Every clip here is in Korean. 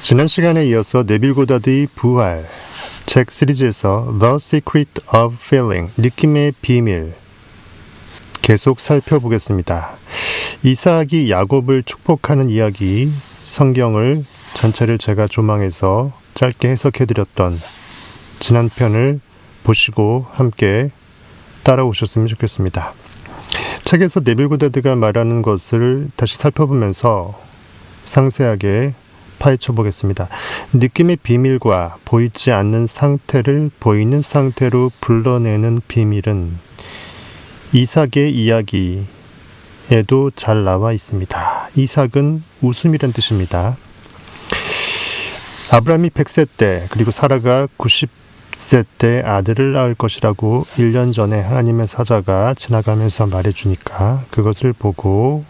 지난 시간에 이어서 네빌 고다드의 부활 책 시리즈에서 The Secret of Feeling, 느낌의 비밀 계속 살펴보겠습니다. 이삭이 야곱을 축복하는 이야기, 성경을 전체를 제가 조망해서 짧게 해석해드렸던 지난 편을 보시고 함께 따라오셨으면 좋겠습니다. 책에서 네빌 고다드가 말하는 것을 다시 살펴보면서 상세하게 파헤쳐 보겠습니다. 느낌의 비밀과 보이지 않는 상태를 보이는 상태로 불러내는 비밀은 이삭의 이야기에도 잘 나와 있습니다. 이삭은 웃음이란 뜻입니다. 아브라함이 100세 때 그리고 사라가 90세 때 아들을 낳을 것이라고 1년 전에 하나님의 사자가 지나가면서 말해주니까 그것을 보고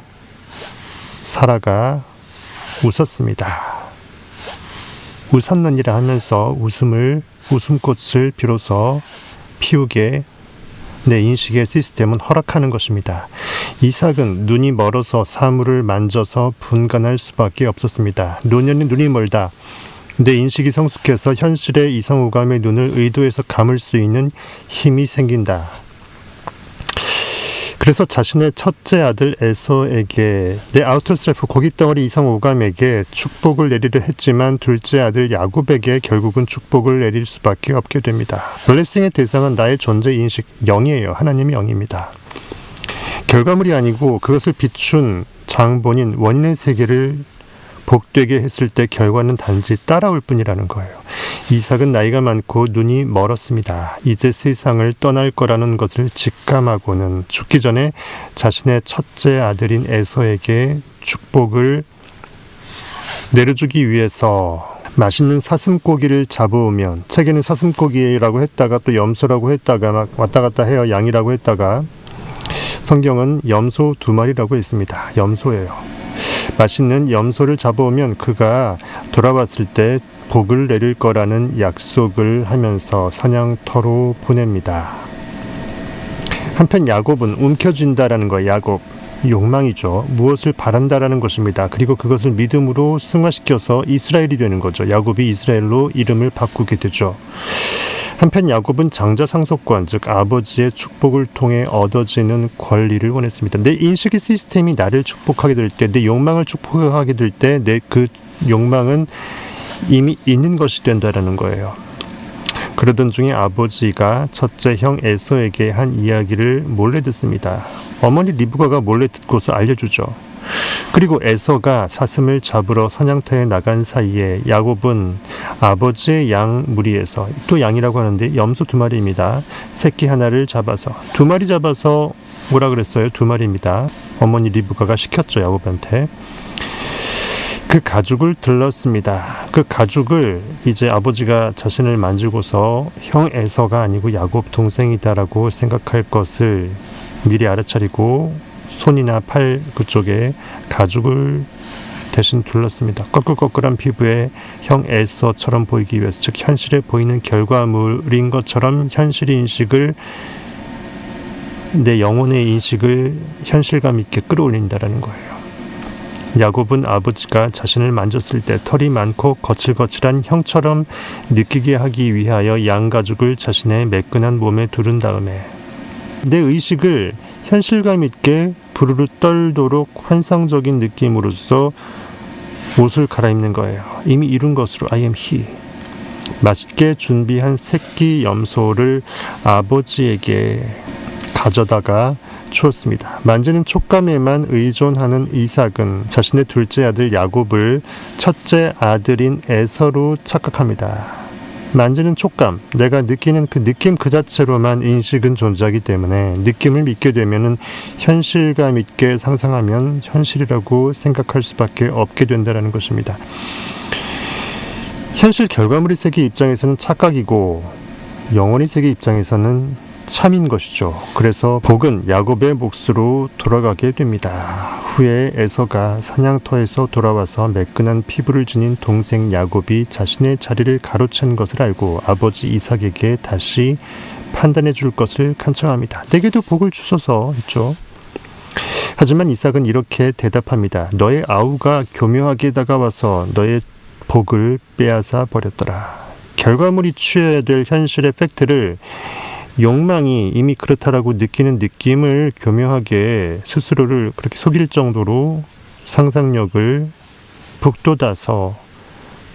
사라가 웃었습니다. 웃었느니라 하면서 웃음꽃을 비로소 피우게 내 인식의 시스템은 허락하는 것입니다. 이삭은 눈이 멀어서 사물을 만져서 분간할 수밖에 없었습니다. 노년이 눈이 멀다. 내 인식이 성숙해서 현실의 이성오감의 눈을 의도해서 감을 수 있는 힘이 생긴다. 그래서 자신의 첫째 아들 에서에게 내 아우터 셀프 고깃덩어리 이성오감에게 축복을 내리려 했지만 둘째 아들 야곱에게 결국은 축복을 내릴 수밖에 없게 됩니다. 블레싱의 대상은 나의 존재 인식 0이에요. 하나님이 0입니다. 결과물이 아니고 그것을 비춘 장본인 원인의 세계를 복되게 했을 때 결과는 단지 따라올 뿐이라는 거예요. 이삭은 나이가 많고 눈이 멀었습니다. 이제 세상을 떠날 거라는 것을 직감하고는 죽기 전에 자신의 첫째 아들인 에서에게 축복을 내려주기 위해서 맛있는 사슴고기를 잡아오면, 책에는 사슴고기라고 했다가 또 염소라고 했다가 막 왔다 갔다 해요. 양이라고 했다가 성경은 염소 2마리라고 했습니다. 염소예요. 맛있는 염소를 잡아오면 그가 돌아왔을 때 복을 내릴 거라는 약속을 하면서 사냥터로 보냅니다. 한편 야곱은 움켜쥔다라는 거예요. 야곱, 욕망이죠. 무엇을 바란다라는 것입니다. 그리고 그것을 믿음으로 승화시켜서 이스라엘이 되는 거죠. 야곱이 이스라엘로 이름을 바꾸게 되죠. 한편 야곱은 장자 상속권, 즉 아버지의 축복을 통해 얻어지는 권리를 원했습니다. 내 인식의 시스템이 나를 축복하게 될 때, 내 욕망을 축복하게 될 때 내 그 욕망은 이미 있는 것이 된다라는 거예요. 그러던 중에 아버지가 첫째 형 에서에게 한 이야기를 몰래 듣습니다. 어머니 리브가가 몰래 듣고서 알려주죠. 그리고 에서가 사슴을 잡으러 사냥터에 나간 사이에 야곱은 아버지의 양 무리에서, 또 양이라고 하는데 염소 2마리입니다. 새끼 하나를 잡아서, 2마리 잡아서 뭐라 그랬어요? 2마리입니다. 어머니 리브가가 시켰죠. 야곱한테. 그 가죽을 들렀습니다. 그 가죽을 이제 아버지가 자신을 만지고서 형 에서가 아니고 야곱 동생이다라고 생각할 것을 미리 알아차리고 손이나 팔 그쪽에 가죽을 대신 둘렀습니다. 꺼끌꺼끌한 피부에 형 에서처럼 보이기 위해서, 즉 현실에 보이는 결과물인 것처럼 현실의 인식을, 내 영혼의 인식을 현실감 있게 끌어올린다라는 거예요. 야곱은 아버지가 자신을 만졌을 때 털이 많고 거칠거칠한 형처럼 느끼게 하기 위하여 양가죽을 자신의 매끈한 몸에 두른 다음에 내 의식을 현실감 있게 부르르 떨도록 환상적인 느낌으로써 옷을 갈아입는 거예요. 이미 이룬 것으로 I am he. 맛있게 준비한 새끼 염소를 아버지에게 가져다가 주었습니다. 만지는 촉감에만 의존하는 이삭은 자신의 둘째 아들 야곱을 첫째 아들인 에서로 착각합니다. 만지는 촉감, 내가 느끼는 그 느낌 그 자체로만 인식은 존재하기 때문에 느낌을 믿게 되면은 현실감 있게 상상하면 현실이라고 생각할 수밖에 없게 된다는 것입니다. 현실 결과물의 세계 입장에서는 착각이고 영혼의 세계 입장에서는 참인 것이죠. 그래서 복은 야곱의 몫으로 돌아가게 됩니다. 후에 에서가 사냥터에서 돌아와서 매끈한 피부를 지닌 동생 야곱이 자신의 자리를 가로챈 것을 알고 아버지 이삭에게 다시 판단해 줄 것을 간청합니다. 내게도 복을 주소서 했죠. 하지만 이삭은 이렇게 대답합니다. 너의 아우가 교묘하게 다가와서 너의 복을 빼앗아 버렸더라. 결과물이 취해야 될 현실의 팩트를 욕망이 이미 그렇다라고 느끼는 느낌을 교묘하게 스스로를 그렇게 속일 정도로 상상력을 북돋아서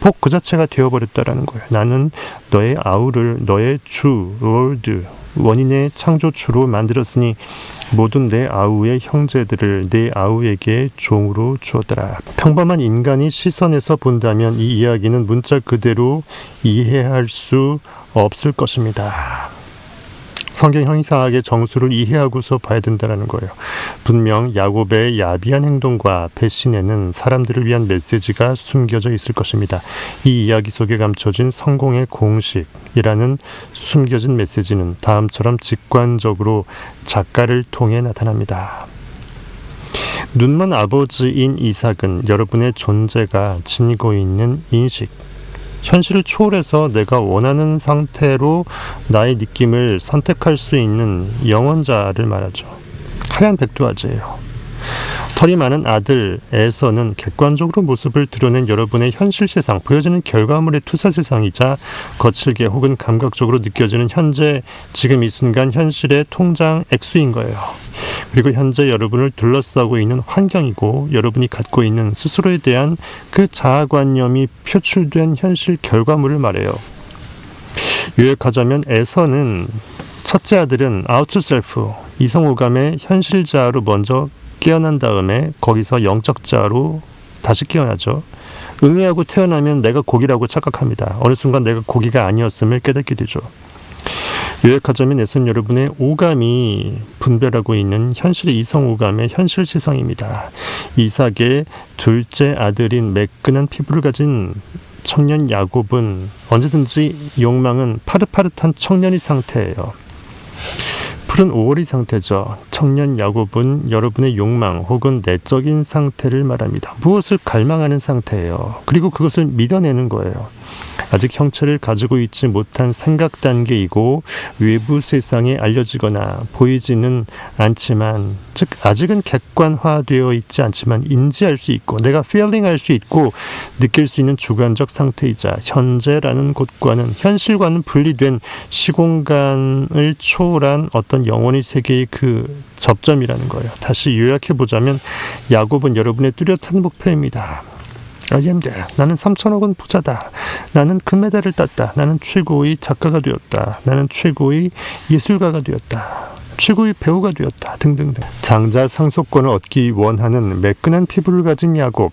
복 그 자체가 되어버렸다라는 거예요. 나는 너의 아우를 너의 주, 롤드, 원인의 창조주로 만들었으니 모든 내 아우의 형제들을 내 아우에게 종으로 주었더라. 평범한 인간이 시선에서 본다면 이 이야기는 문자 그대로 이해할 수 없을 것입니다. 성경 형이상하게 정수를 이해하고서 봐야 된다는 거예요. 분명 야곱의 야비한 행동과 배신에는 사람들을 위한 메시지가 숨겨져 있을 것입니다. 이 이야기 속에 감춰진 성공의 공식이라는 숨겨진 메시지는 다음처럼 직관적으로 작가를 통해 나타납니다. 눈먼 아버지인 이삭은 여러분의 존재가 지니고 있는 인식, 현실을 초월해서 내가 원하는 상태로 나의 느낌을 선택할 수 있는 영원자를 말하죠. 하얀 백두아지예요. 털이 많은 아들 에서는 객관적으로 모습을 드러낸 여러분의 현실 세상, 보여지는 결과물의 투사 세상이자 거칠게 혹은 감각적으로 느껴지는 현재 지금 이 순간 현실의 통장 액수인 거예요. 그리고 현재 여러분을 둘러싸고 있는 환경이고 여러분이 갖고 있는 스스로에 대한 그 자아관념이 표출된 현실 결과물을 말해요. 요약하자면 에서는 첫째 아들은 아우터 셀프, 이성오감의 현실자로 먼저 깨어난 다음에 거기서 영적자로 다시 깨어나죠. 응애하고 태어나면 내가 고기라고 착각합니다. 어느 순간 내가 고기가 아니었음을 깨닫게 되죠. 요약하자면 에서는 여러분의 오감이 분별하고 있는 현실의 이성오감의 현실 세상입니다. 이삭의 둘째 아들인 매끈한 피부를 가진 청년 야곱은 언제든지 욕망은 파릇파릇한 청년의 상태예요. 푸른 5월의 상태죠. 청년 야곱은 여러분의 욕망 혹은 내적인 상태를 말합니다. 무엇을 갈망하는 상태예요. 그리고 그것을 믿어내는 거예요. 아직 형체를 가지고 있지 못한 생각 단계이고 외부 세상에 알려지거나 보이지는 않지만, 즉 아직은 객관화되어 있지 않지만 인지할 수 있고 내가 feeling할 수 있고 느낄 수 있는 주관적 상태이자 현재라는 곳과는 현실과는 분리된 시공간을 초월한 어떤 영혼의 세계의 그 접점이라는 거예요. 다시 요약해보자면 야곱은 여러분의 뚜렷한 목표입니다. I am there. 나는 3천억 원 부자다. 나는 금메달을 땄다. 나는 최고의 작가가 되었다. 나는 최고의 예술가가 되었다. 최고의 배우가 되었다. 등등등. 장자 상속권을 얻기 원하는 매끈한 피부를 가진 야곱.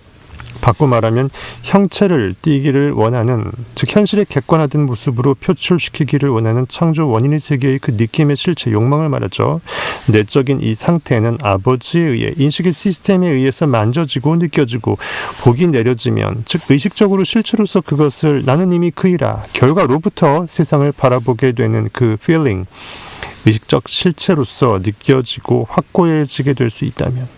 바꿔 말하면 형체를 띠기를 원하는, 즉 현실의 객관화된 모습으로 표출시키기를 원하는 창조 원인의 세계의 그 느낌의 실체, 욕망을 말하죠. 내적인 이 상태는 아버지에 의해, 인식의 시스템에 의해서 만져지고 느껴지고 복이 내려지면, 즉 의식적으로 실체로서 그것을 나는 이미 그이라 결과로부터 세상을 바라보게 되는 그 feeling, 의식적 실체로서 느껴지고 확고해지게 될 수 있다면,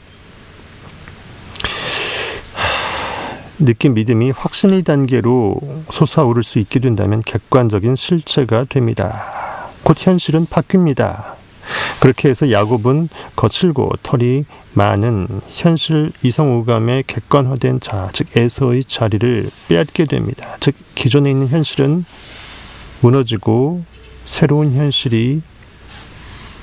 느낌, 믿음이 확신의 단계로 솟아오를 수 있게 된다면 객관적인 실체가 됩니다. 곧 현실은 바뀝니다. 그렇게 해서 야곱은 거칠고 털이 많은 현실 이성오감의 객관화된 자, 즉 에서의 자리를 빼앗게 됩니다. 즉 기존에 있는 현실은 무너지고 새로운 현실이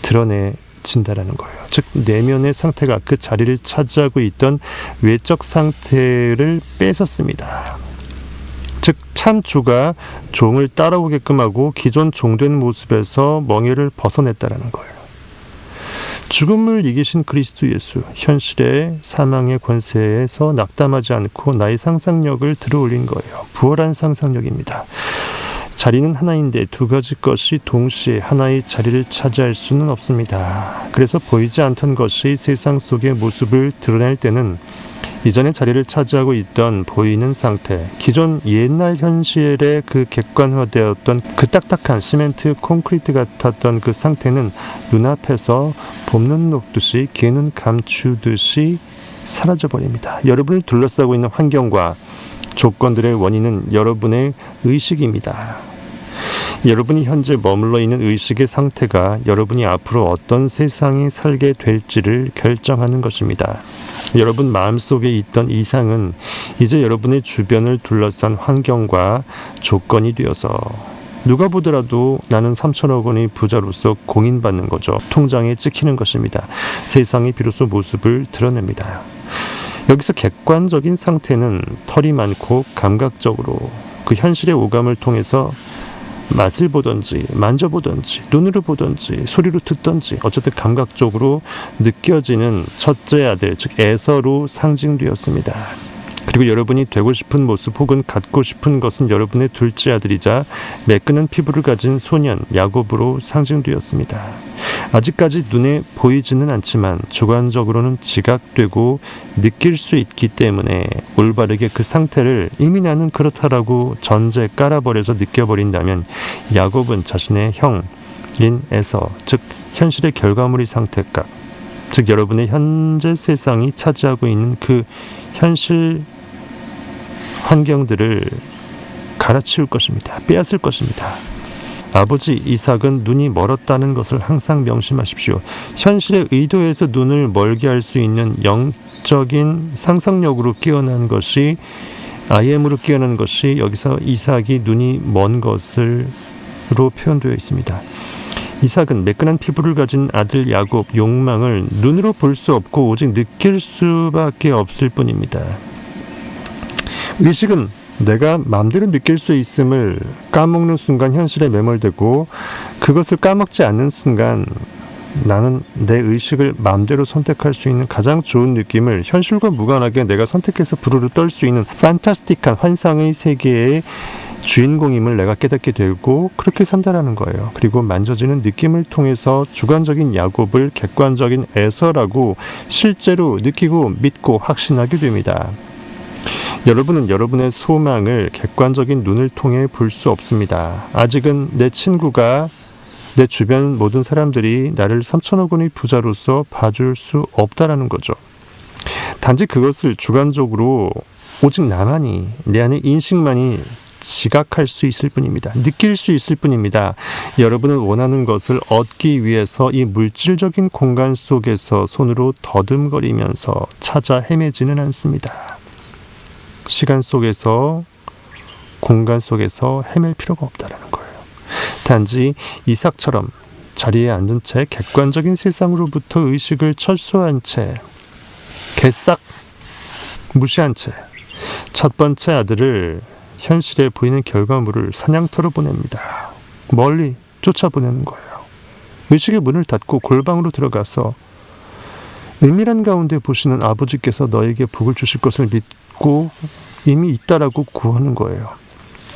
드러내진다라는 거예요. 즉 내면의 상태가 그 자리를 차지하고 있던 외적 상태를 뺏었습니다. 즉 참주가 종을 따라오게끔 하고 기존 종된 모습에서 멍에를 벗어냈다라는 거예요. 죽음을 이기신 그리스도 예수, 현실의 사망의 권세에서 낙담하지 않고 나의 상상력을 들어올린 거예요. 부활한 상상력입니다. 자리는 하나인데 두 가지 것이 동시에 하나의 자리를 차지할 수는 없습니다. 그래서 보이지 않던 것이 세상 속의 모습을 드러낼 때는 이전에 자리를 차지하고 있던 보이는 상태, 기존 옛날 현실의 그 객관화되었던 그 딱딱한 시멘트 콘크리트 같았던 그 상태는 눈앞에서 봄눈 녹듯이 개눈 감추듯이 사라져버립니다. 여러분을 둘러싸고 있는 환경과 조건들의 원인은 여러분의 의식입니다. 여러분이 현재 머물러 있는 의식의 상태가 여러분이 앞으로 어떤 세상에 살게 될지를 결정하는 것입니다. 여러분 마음속에 있던 이상은 이제 여러분의 주변을 둘러싼 환경과 조건이 되어서 누가 보더라도 나는 3천억 원의 부자로서 공인받는 거죠. 통장에 찍히는 것입니다. 세상이 비로소 모습을 드러냅니다. 여기서 객관적인 상태는 털이 많고 감각적으로 그 현실의 오감을 통해서 맛을 보든지 만져보든지 눈으로 보든지 소리로 듣든지 어쨌든 감각적으로 느껴지는 첫째 아들 즉 에서로 상징되었습니다. 그리고 여러분이 되고 싶은 모습 혹은 갖고 싶은 것은 여러분의 둘째 아들이자 매끈한 피부를 가진 소년 야곱으로 상징되었습니다. 아직까지 눈에 보이지는 않지만 주관적으로는 지각되고 느낄 수 있기 때문에 올바르게 그 상태를 이미 나는 그렇다라고 전제 깔아버려서 느껴버린다면 야곱은 자신의 형인 에서 즉 현실의 결과물의 상태값 즉 여러분의 현재 세상이 차지하고 있는 그 현실 환경들을 갈아치울 것입니다. 빼앗을 것입니다. 아버지 이삭은 눈이 멀었다는 것을 항상 명심하십시오. 현실의 의도에서 눈을 멀게 할 수 있는 영적인 상상력으로 깨어난 것이 IM으로 깨어난 것이 여기서 이삭이 눈이 먼 것으로 표현되어 있습니다. 이삭은 매끈한 피부를 가진 아들 야곱 욕망을 눈으로 볼 수 없고 오직 느낄 수밖에 없을 뿐입니다. 의식은 내가 마음대로 느낄 수 있음을 까먹는 순간 현실에 매몰되고 그것을 까먹지 않는 순간 나는 내 의식을 마음대로 선택할 수 있는 가장 좋은 느낌을 현실과 무관하게 내가 선택해서 부르르 떨 수 있는 판타스틱한 환상의 세계의 주인공임을 내가 깨닫게 되고 그렇게 산다라는 거예요. 그리고 만져지는 느낌을 통해서 주관적인 야곱을 객관적인 에서라고 실제로 느끼고 믿고 확신하게 됩니다. 여러분은 여러분의 소망을 객관적인 눈을 통해 볼 수 없습니다. 아직은 내 친구가 내 주변 모든 사람들이 나를 3천억 원의 부자로서 봐줄 수 없다라는 거죠. 단지 그것을 주관적으로 오직 나만이 내 안의 인식만이 지각할 수 있을 뿐입니다. 느낄 수 있을 뿐입니다. 여러분은 원하는 것을 얻기 위해서 이 물질적인 공간 속에서 손으로 더듬거리면서 찾아 헤매지는 않습니다. 시간 속에서 공간 속에서 헤맬 필요가 없다라는 거예요. 단지 이삭처럼 자리에 앉은 채 객관적인 세상으로부터 의식을 철수한 채 개싹 무시한 채 첫 번째 아들을 현실에 보이는 결과물을 사냥터로 보냅니다. 멀리 쫓아보내는 거예요. 의식의 문을 닫고 골방으로 들어가서 은밀한 가운데 보시는 아버지께서 너에게 복을 주실 것을 믿고 이미 있다라고 구하는 거예요.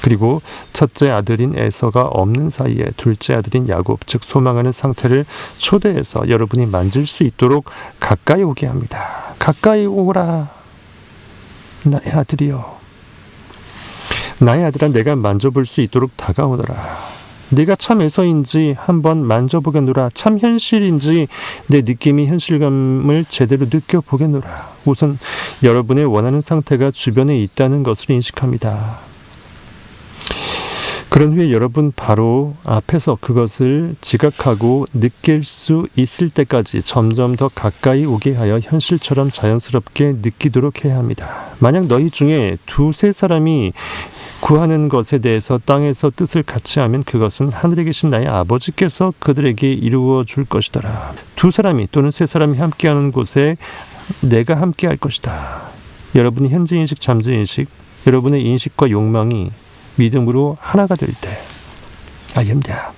그리고 첫째 아들인 에서가 없는 사이에 둘째 아들인 야곱 즉 소망하는 상태를 초대해서 여러분이 만질 수 있도록 가까이 오게 합니다. 가까이 오라 나의 아들이여 나의 아들아 내가 만져볼 수 있도록 다가오너라. 네가 참 에서인지 한번 만져보겠노라. 참 현실인지 내 느낌이 현실감을 제대로 느껴보겠노라. 우선 여러분의 원하는 상태가 주변에 있다는 것을 인식합니다. 그런 후에 여러분 바로 앞에서 그것을 지각하고 느낄 수 있을 때까지 점점 더 가까이 오게 하여 현실처럼 자연스럽게 느끼도록 해야 합니다. 만약 너희 중에 두세 사람이 구하는 것에 대해서 땅에서 뜻을 같이 하면 그것은 하늘에 계신 나의 아버지께서 그들에게 이루어 줄 것이더라. 두 사람이 또는 세 사람이 함께하는 곳에 내가 함께할 것이다. 여러분이 현재인식, 잠재인식, 여러분의 인식과 욕망이 믿음으로 하나가 될 때 알렵니다.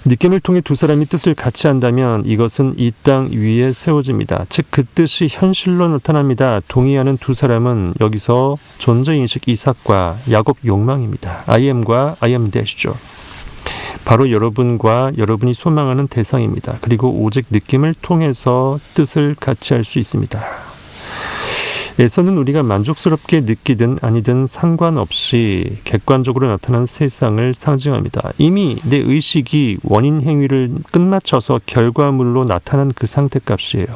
느낌을 통해 두 사람이 뜻을 같이 한다면 이것은 이 땅 위에 세워집니다. 즉 그 뜻이 현실로 나타납니다. 동의하는 두 사람은 여기서 존재인식 이삭과 야곱 욕망입니다. IM과 IM 대시죠. 바로 여러분과 여러분이 소망하는 대상입니다. 그리고 오직 느낌을 통해서 뜻을 같이 할 수 있습니다. 에서는 우리가 만족스럽게 느끼든 아니든 상관없이 객관적으로 나타난 세상을 상징합니다. 이미 내 의식이 원인 행위를 끝마쳐서 결과물로 나타난 그 상태값이에요.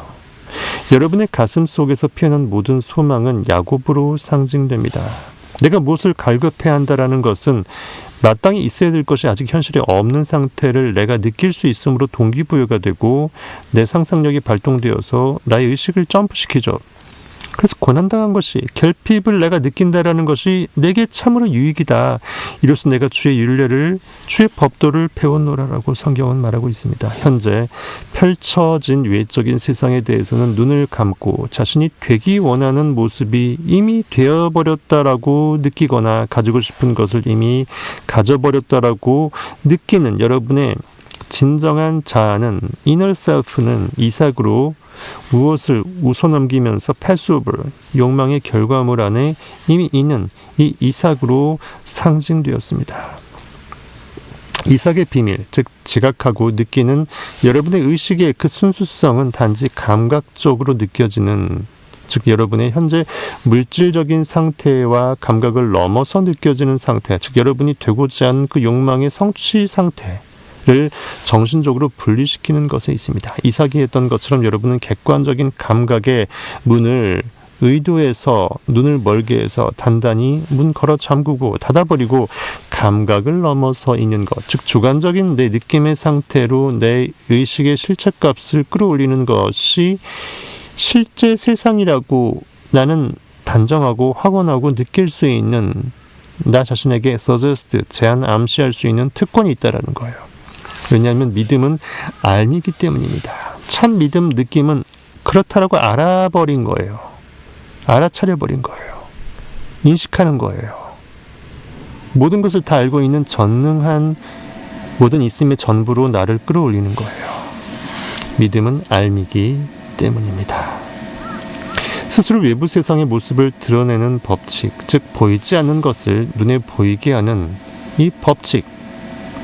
여러분의 가슴 속에서 피어난 모든 소망은 야곱으로 상징됩니다. 내가 무엇을 갈급해야 한다라는 것은 마땅히 있어야 될 것이 아직 현실에 없는 상태를 내가 느낄 수 있으므로 동기부여가 되고 내 상상력이 발동되어서 나의 의식을 점프시키죠. 그래서 고난당한 것이, 결핍을 내가 느낀다라는 것이 내게 참으로 유익이다. 이로써 내가 주의 율례를, 주의 법도를 배웠노라라고 성경은 말하고 있습니다. 현재 펼쳐진 외적인 세상에 대해서는 눈을 감고 자신이 되기 원하는 모습이 이미 되어버렸다라고 느끼거나 가지고 싶은 것을 이미 가져버렸다라고 느끼는 여러분의 진정한 자아는, inner self는 이삭으로 무엇을 웃어넘기면서 패스오버, 욕망의 결과물 안에 이미 있는 이 이삭으로 상징되었습니다. 이삭의 비밀, 즉 지각하고 느끼는 여러분의 의식의 그 순수성은 단지 감각적으로 느껴지는, 즉 여러분의 현재 물질적인 상태와 감각을 넘어서 느껴지는 상태, 즉 여러분이 되고자 하는 그 욕망의 성취 상태 를 정신적으로 분리시키는 것에 있습니다. 이삭이 했던 것처럼 여러분은 객관적인 감각의 문을 의도해서 눈을 멀게 해서 단단히 문 걸어 잠그고 닫아버리고 감각을 넘어서 있는 것, 즉 주관적인 내 느낌의 상태로 내 의식의 실체값을 끌어올리는 것이 실제 세상이라고 나는 단정하고 확언하고 느낄 수 있는, 나 자신에게 suggest, 제안, 암시할 수 있는 특권이 있다라는 거예요. 왜냐하면 믿음은 알미기 때문입니다. 참 믿음 느낌은 그렇다라고 알아버린 거예요. 알아차려버린 거예요. 인식하는 거예요. 모든 것을 다 알고 있는 전능한 모든 있음의 전부로 나를 끌어올리는 거예요. 믿음은 알미기 때문입니다. 스스로 외부 세상의 모습을 드러내는 법칙, 즉 보이지 않는 것을 눈에 보이게 하는 이 법칙,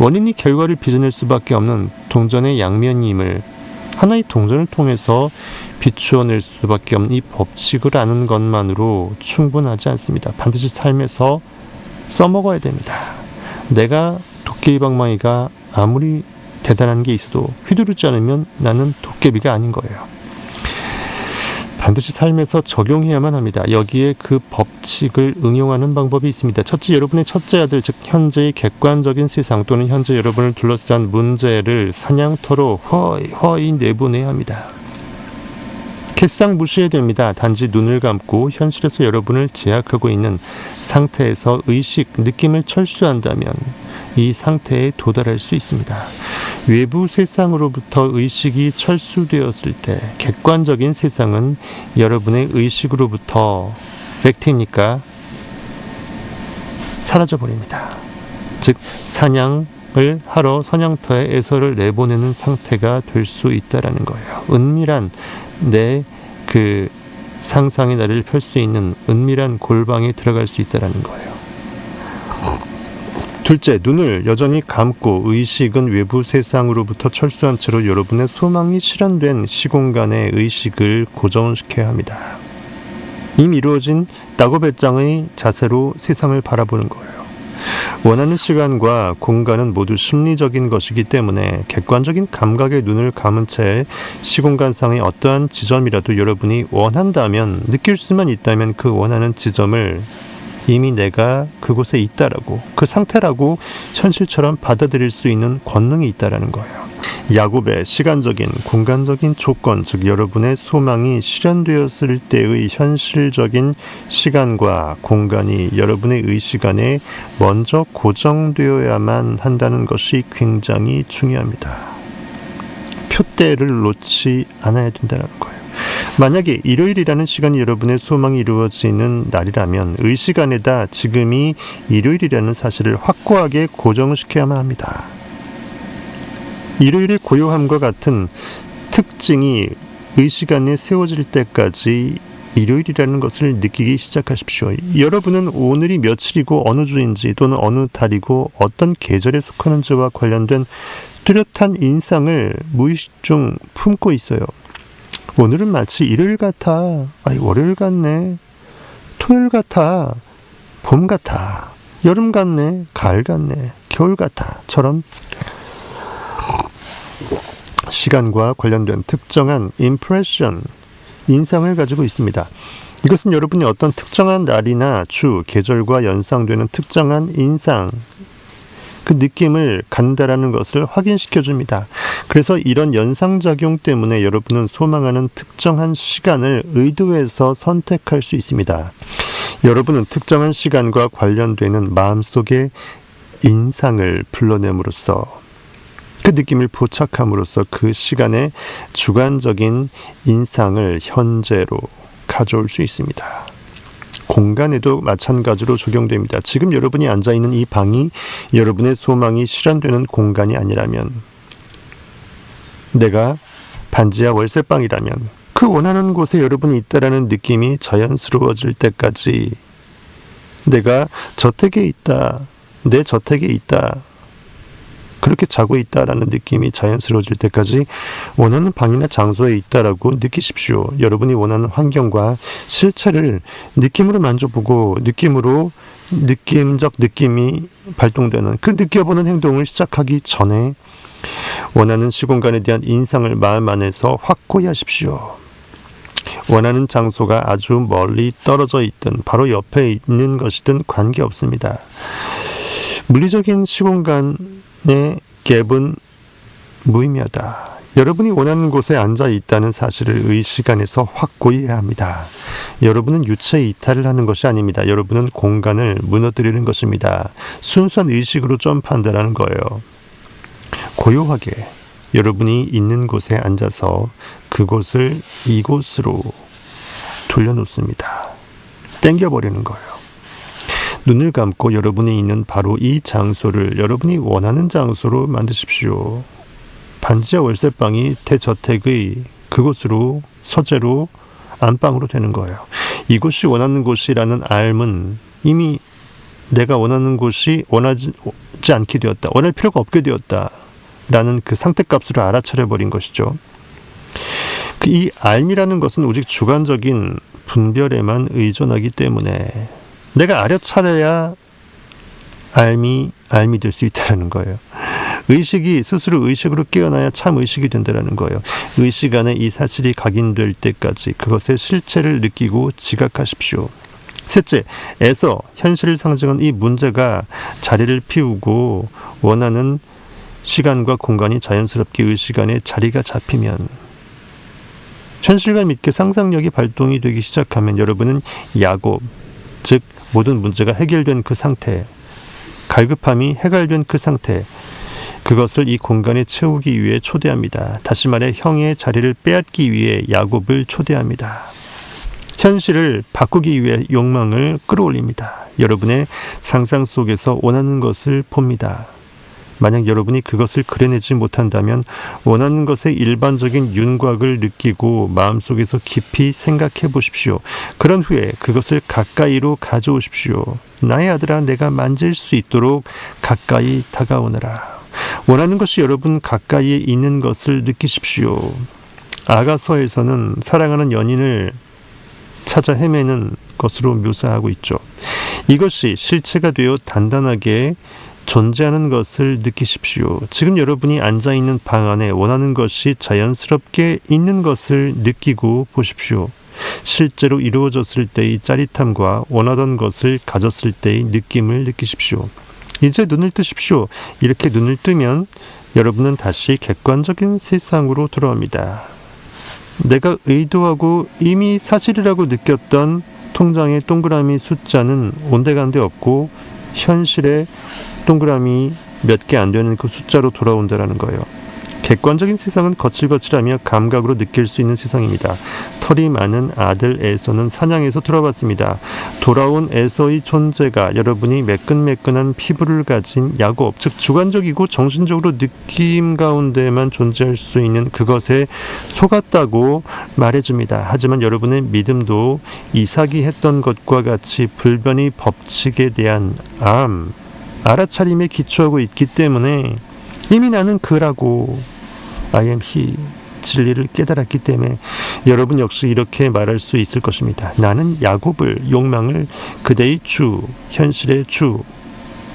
원인이 결과를 빚어낼 수밖에 없는 동전의 양면임을 하나의 동전을 통해서 비추어낼 수밖에 없는 이 법칙을 아는 것만으로 충분하지 않습니다. 반드시 삶에서 써먹어야 됩니다. 내가 도깨비방망이가 아무리 대단한 게 있어도 휘두르지 않으면 나는 도깨비가 아닌 거예요. 반드시 삶에서 적용해야만 합니다. 여기에 그 법칙을 응용하는 방법이 있습니다. 첫째, 여러분의 첫째 아들, 즉 현재의 객관적인 세상 또는 현재 여러분을 둘러싼 문제를 사냥터로 허이 내보내야 합니다. 개상 무시해야 됩니다. 단지 눈을 감고 현실에서 여러분을 제약하고 있는 상태에서 의식, 느낌을 철수한다면 이 상태에 도달할 수 있습니다. 외부 세상으로부터 의식이 철수되었을 때 객관적인 세상은 여러분의 의식으로부터 팩트입니까? 사라져버립니다. 즉 사냥을 하러 사냥터에 에서를 내보내는 상태가 될 수 있다라는 거예요. 은밀한 내 그 상상의 나를 펼 수 있는 은밀한 골방에 들어갈 수 있다라는 거예요. 둘째, 눈을 여전히 감고 의식은 외부 세상으로부터 철수한 채로 여러분의 소망이 실현된 시공간의 의식을 고정시켜야 합니다. 이미 이루어진 낙오배짱의 자세로 세상을 바라보는 거예요. 원하는 시간과 공간은 모두 심리적인 것이기 때문에 객관적인 감각의 눈을 감은 채 시공간상의 어떠한 지점이라도 여러분이 원한다면, 느낄 수만 있다면 그 원하는 지점을 이미 내가 그곳에 있다라고, 그 상태라고 현실처럼 받아들일 수 있는 권능이 있다라는 거예요. 야곱의 시간적인, 공간적인 조건, 즉 여러분의 소망이 실현되었을 때의 현실적인 시간과 공간이 여러분의 의식 안에 먼저 고정되어야만 한다는 것이 굉장히 중요합니다. 표대를 놓지 않아야 된다는 거예요. 만약에 일요일이라는 시간이 여러분의 소망이 이루어지는 날이라면 의식 안에다 지금이 일요일이라는 사실을 확고하게 고정시켜야만 합니다. 일요일의 고요함과 같은 특징이 의식 안에 세워질 때까지 일요일이라는 것을 느끼기 시작하십시오. 여러분은 오늘이 며칠이고 어느 주인지 또는 어느 달이고 어떤 계절에 속하는지와 관련된 뚜렷한 인상을 무의식 중 품고 있어요. 오늘은 마치 일요일 같아, 월요일 같네, 토요일 같아, 봄 같아, 여름 같네, 가을 같네, 겨울 같아처럼 시간과 관련된 특정한 impression, 인상을 가지고 있습니다. 이것은 여러분이 어떤 특정한 날이나 주, 계절과 연상되는 특정한 인상, 그 느낌을 간다라는 것을 확인시켜 줍니다. 그래서 이런 연상작용 때문에 여러분은 소망하는 특정한 시간을 의도해서 선택할 수 있습니다. 여러분은 특정한 시간과 관련되는 마음속의 인상을 불러냄으로써 그 느낌을 포착함으로써 그 시간의 주관적인 인상을 현재로 가져올 수 있습니다. 공간에도 마찬가지로 적용됩니다. 지금 여러분이 앉아있는 이 방이 여러분의 소망이 실현되는 공간이 아니라면, 내가 반지하 월세방이라면 그 원하는 곳에 여러분이 있다라는 느낌이 자연스러워질 때까지, 내가 저택에 있다, 내 저택에 있다, 그렇게 자고 있다라는 느낌이 자연스러워질 때까지 원하는 방이나 장소에 있다라고 느끼십시오. 여러분이 원하는 환경과 실체를 느낌으로 만져보고 느낌적 느낌이 발동되는 그 느껴보는 행동을 시작하기 전에 원하는 시공간에 대한 인상을 마음 안에서 확고히 하십시오. 원하는 장소가 아주 멀리 떨어져 있든 바로 옆에 있는 것이든 관계없습니다. 물리적인 시공간의 갭은 무의미하다. 여러분이 원하는 곳에 앉아 있다는 사실을 의식 안에서 확고히 해야 합니다. 여러분은 유체 이탈을 하는 것이 아닙니다. 여러분은 공간을 무너뜨리는 것입니다. 순수한 의식으로 점프한다는 거예요. 고요하게 여러분이 있는 곳에 앉아서 그곳을 이곳으로 돌려놓습니다. 땡겨버리는 거예요. 눈을 감고 여러분이 있는 바로 이 장소를 여러분이 원하는 장소로 만드십시오. 반지하 월세방이 대저택의 그곳으로, 서재로, 안방으로 되는 거예요. 이곳이 원하는 곳이라는 알은 이미 내가 원하는 곳이 원하지 않게 되었다, 원할 필요가 없게 되었다 라는 그 상태값으로 알아차려버린 것이죠. 이 알미라는 것은 오직 주관적인 분별에만 의존하기 때문에 내가 알아차려야 알미 될 수 있다는 거예요. 의식이 스스로 의식으로 깨어나야 참 의식이 된다는 거예요. 의식 안에 이 사실이 각인될 때까지 그것의 실체를 느끼고 지각하십시오. 셋째, 에서 현실을 상징하는 이 문제가 자리를 피우고 원하는 시간과 공간이 자연스럽게 의식 안에 자리가 잡히면, 현실감 있게 상상력이 발동이 되기 시작하면 여러분은 야곱, 즉 모든 문제가 해결된 그 상태, 갈급함이 해결된 그 상태, 그것을 이 공간에 채우기 위해 초대합니다. 다시 말해 형의 자리를 빼앗기 위해 야곱을 초대합니다. 현실을 바꾸기 위해 욕망을 끌어올립니다. 여러분의 상상 속에서 원하는 것을 봅니다. 만약 여러분이 그것을 그려내지 못한다면 원하는 것의 일반적인 윤곽을 느끼고 마음속에서 깊이 생각해 보십시오. 그런 후에 그것을 가까이로 가져오십시오. 나의 아들아, 내가 만질 수 있도록 가까이 다가오너라. 원하는 것이 여러분 가까이에 있는 것을 느끼십시오. 아가서에서는 사랑하는 연인을 찾아 헤매는 것으로 묘사하고 있죠. 이것이 실체가 되어 단단하게 존재하는 것을 느끼십시오. 지금 여러분이 앉아있는 방 안에 원하는 것이 자연스럽게 있는 것을 느끼고 보십시오. 실제로 이루어졌을 때의 짜릿함과 원하던 것을 가졌을 때의 느낌을 느끼십시오. 이제 눈을 뜨십시오. 이렇게 눈을 뜨면 여러분은 다시 객관적인 세상으로 돌아옵니다. 내가 의도하고 이미 사실이라고 느꼈던 통장의 동그라미 숫자는 온데간데 없고 현실에 동그라미 몇 개 안 되는 그 숫자로 돌아온다는 거예요. 객관적인 세상은 거칠거칠하며 감각으로 느낄 수 있는 세상입니다. 털이 많은 아들 에서는 사냥에서 돌아왔습니다. 돌아온 에서의 존재가 여러분이 매끈매끈한 피부를 가진 야곱, 즉 주관적이고 정신적으로 느낌 가운데만 존재할 수 있는 그것에 속았다고 말해줍니다. 하지만 여러분의 믿음도 이삭이 했던 것과 같이 불변의 법칙에 대한 알아차림에 기초하고 있기 때문에 이미 나는 그라고, I am he, 진리를 깨달았기 때문에 여러분 역시 이렇게 말할 수 있을 것입니다. 나는 야곱을, 욕망을 그대의 주, 현실의 주,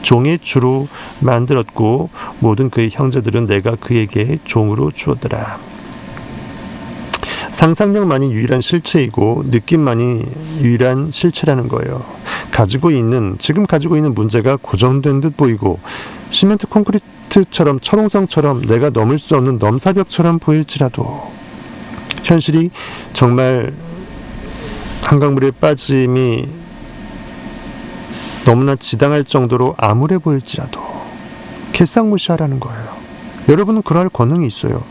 종의 주로 만들었고 모든 그의 형제들은 내가 그에게 종으로 주었더라. 상상력만이 유일한 실체이고 느낌만이 유일한 실체라는 거예요. 지금 가지고 있는 문제가 고정된 듯 보이고 시멘트 콘크리트처럼 철옹성처럼 내가 넘을 수 없는 넘사벽처럼 보일지라도 현실이 정말 한강물에 빠짐이 너무나 지당할 정도로 암울해 보일지라도 개쌍무시하라는 거예요. 여러분은 그럴 권능이 있어요.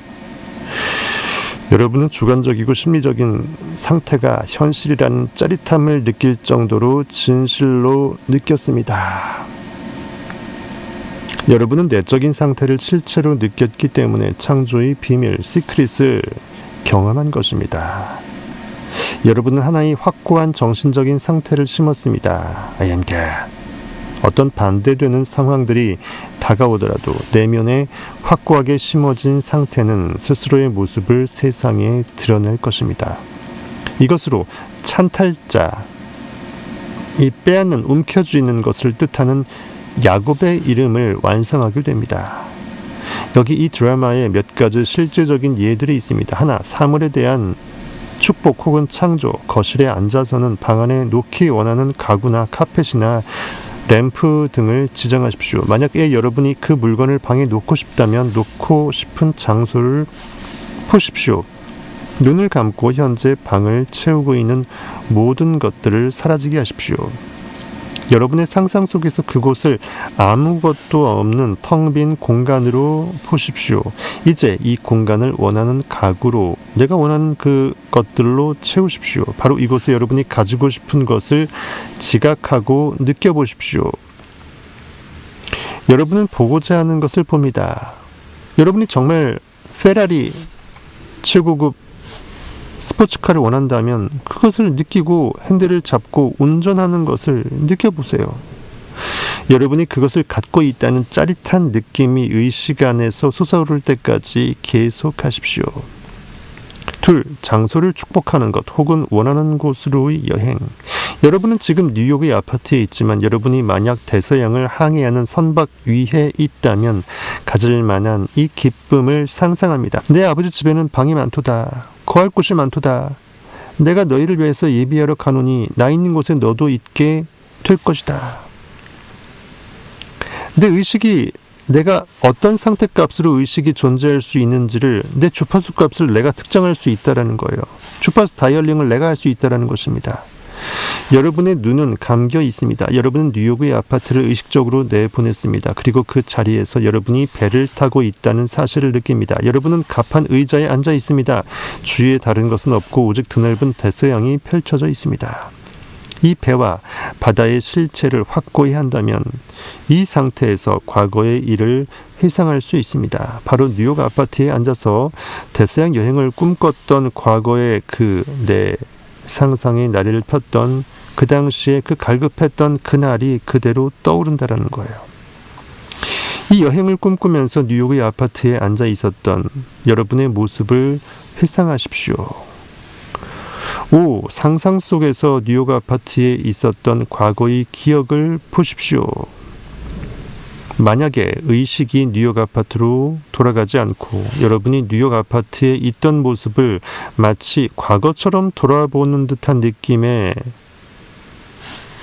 여러분은 주관적이고 심리적인 상태가 현실이라는 짜릿함을 느낄 정도로 진실로 느꼈습니다. 여러분은 내적인 상태를 실체로 느꼈기 때문에 창조의 비밀, 시크릿을 경험한 것입니다. 여러분은 하나의 확고한 정신적인 상태를 심었습니다. I am God. 어떤 반대되는 상황들이 다가오더라도 내면에 확고하게 심어진 상태는 스스로의 모습을 세상에 드러낼 것입니다. 이것으로 찬탈자, 이 빼앗는, 움켜쥐는 것을 뜻하는 야곱의 이름을 완성하게 됩니다. 여기 이 드라마에 몇 가지 실제적인 예들이 있습니다. 하나, 사물에 대한 축복 혹은 창조, 거실에 앉아서는 방 안에 놓기 원하는 가구나 카펫이나 램프 등을 지정하십시오. 만약에 여러분이 그 물건을 방에 놓고 싶다면 놓고 싶은 장소를 보십시오. 눈을 감고 현재 방을 채우고 있는 모든 것들을 사라지게 하십시오. 여러분의 상상 속에서 그곳을 아무것도 없는 텅 빈 공간으로 보십시오. 이제 이 공간을 원하는 가구로, 내가 원하는 그 것들로 채우십시오. 바로 이곳에 여러분이 가지고 싶은 것을 지각하고 느껴보십시오. 여러분은 보고자 하는 것을 봅니다. 여러분이 정말 페라리 최고급 스포츠카를 원한다면 그것을 느끼고 핸들을 잡고 운전하는 것을 느껴보세요. 여러분이 그것을 갖고 있다는 짜릿한 느낌이 의식 안에서 솟아오를 때까지 계속하십시오. 둘, 장소를 축복하는 것 혹은 원하는 곳으로의 여행. 여러분은 지금 뉴욕의 아파트에 있지만 여러분이 만약 대서양을 항해하는 선박 위에 있다면 가질 만한 이 기쁨을 상상합니다. 내 아버지 집에는 방이 많도다. 거할 곳이 많도다. 내가 너희를 위해서 예비하러 가노니 나 있는 곳에 너도 있게 될 것이다. 내 의식이, 내가 어떤 상태값으로 의식이 존재할 수 있는지를, 내 주파수 값을 내가 특정할 수 있다는 거예요. 주파수 다이얼링을 내가 할 수 있다는 것입니다. 여러분의 눈은 감겨 있습니다. 여러분은 뉴욕의 아파트를 의식적으로 내보냈습니다. 그리고 그 자리에서 여러분이 배를 타고 있다는 사실을 느낍니다. 여러분은 갑판 의자에 앉아 있습니다. 주위에 다른 것은 없고 오직 드넓은 대서양이 펼쳐져 있습니다. 이 배와 바다의 실체를 확고히 한다면 이 상태에서 과거의 일을 회상할 수 있습니다. 바로 뉴욕 아파트에 앉아서 대서양 여행을 꿈꿨던 과거의 그 내 상상의 나래를 폈던 그 당시에 그 갈급했던 그날이 그대로 떠오른다라는 거예요. 이 여행을 꿈꾸면서 뉴욕의 아파트에 앉아 있었던 여러분의 모습을 회상하십시오. 5. 상상 속에서 뉴욕 아파트에 있었던 과거의 기억을 보십시오. 만약에 의식이 뉴욕 아파트로 돌아가지 않고 여러분이 뉴욕 아파트에 있던 모습을 마치 과거처럼 돌아보는 듯한 느낌에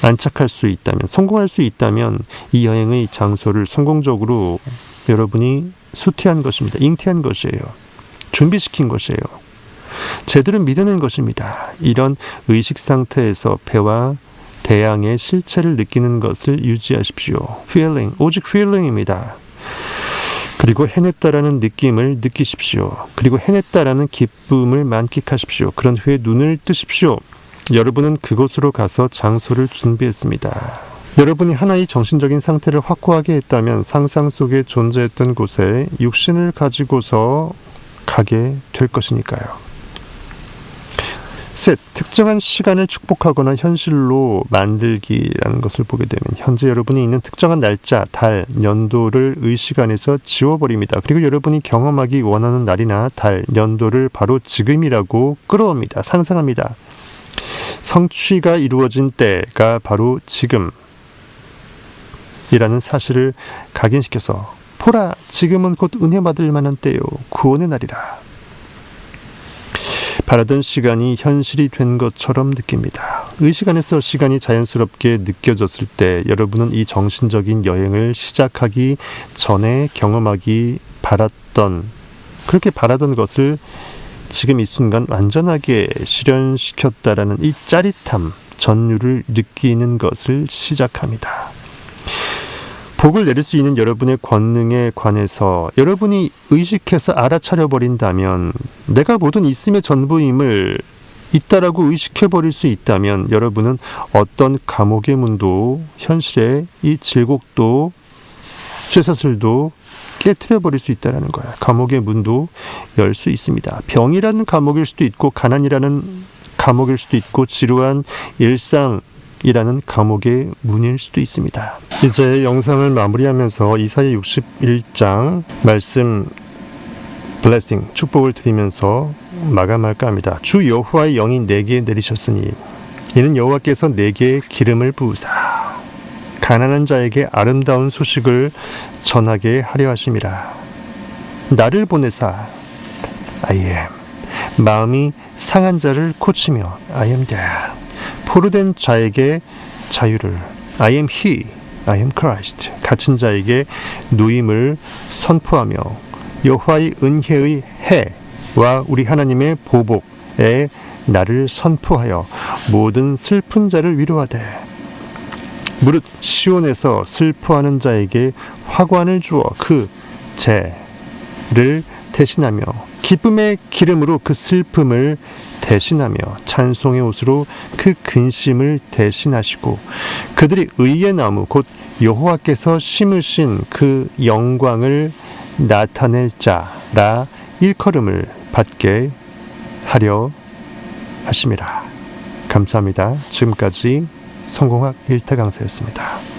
안착할 수 있다면, 성공할 수 있다면 이 여행의 장소를 성공적으로 여러분이 수태한 것입니다. 잉태한 것이에요. 준비시킨 것이에요. 제대로 믿어낸 것입니다. 이런 의식 상태에서 배와 대양의 실체를 느끼는 것을 유지하십시오. feeling, 오직 feeling입니다. 그리고 해냈다라는 느낌을 느끼십시오. 그리고 해냈다라는 기쁨을 만끽하십시오. 그런 후에 눈을 뜨십시오. 여러분은 그곳으로 가서 장소를 준비했습니다. 여러분이 하나의 정신적인 상태를 확고하게 했다면 상상 속에 존재했던 곳에 육신을 가지고서 가게 될 것이니까요. 셋, 특정한 시간을 축복하거나 현실로 만들기라는 것을 보게 되면 현재 여러분이 있는 특정한 날짜, 달, 연도를 의식 안에서 지워버립니다. 그리고 여러분이 경험하기 원하는 날이나 달, 연도를 바로 지금이라고 끌어옵니다. 상상합니다. 성취가 이루어진 때가 바로 지금이라는 사실을 각인시켜서 보라, 지금은 곧 은혜 받을 만한 때요, 구원의 날이라. 바라던 시간이 현실이 된 것처럼 느낍니다. 의식 안에서 시간이 자연스럽게 느껴졌을 때 여러분은 이 정신적인 여행을 시작하기 전에 경험하기 그렇게 바라던 것을 지금 이 순간 완전하게 실현시켰다라는 이 짜릿함, 전율을 느끼는 것을 시작합니다. 복을 내릴 수 있는 여러분의 권능에 관해서 여러분이 의식해서 알아차려 버린다면, 내가 모든 있음의 전부임을 있다라고 의식해버릴 수 있다면 여러분은 어떤 감옥의 문도, 현실의 이 질곡도, 쇠사슬도 깨트려버릴 수 있다는 거예요. 감옥의 문도 열 수 있습니다. 병이라는 감옥일 수도 있고, 가난이라는 감옥일 수도 있고, 지루한 일상이라는 감옥의 문일 수도 있습니다. 이제 영상을 마무리하면서 이사야 61장 말씀 블레싱, 축복을 드리면서 마감할까 합니다. 주 여호와의 영이 내게 내리셨으니 이는 여호와께서 내게 기름을 부으사 가난한 자에게 아름다운 소식을 전하게 하려 하심이라. 나를 보내사 I am 마음이 상한 자를 고치며 I am there 포로된 자에게 자유를 I am he I am Christ 갇힌 자에게 노임을 선포하며 여호와의 은혜의 해와 우리 하나님의 보복에 나를 선포하여 모든 슬픈 자를 위로하되 무릇 시온에서 슬퍼하는 자에게 화관을 주어 그 죄를 대신하며 기쁨의 기름으로 그 슬픔을 대신하며 찬송의 옷으로 그 근심을 대신하시고 그들이 의의 나무 곧 여호와께서 심으신 그 영광을 나타낼 자라 일컬음을 받게 하려 하심이라. 감사합니다. 지금까지 성공학 1타 강사였습니다.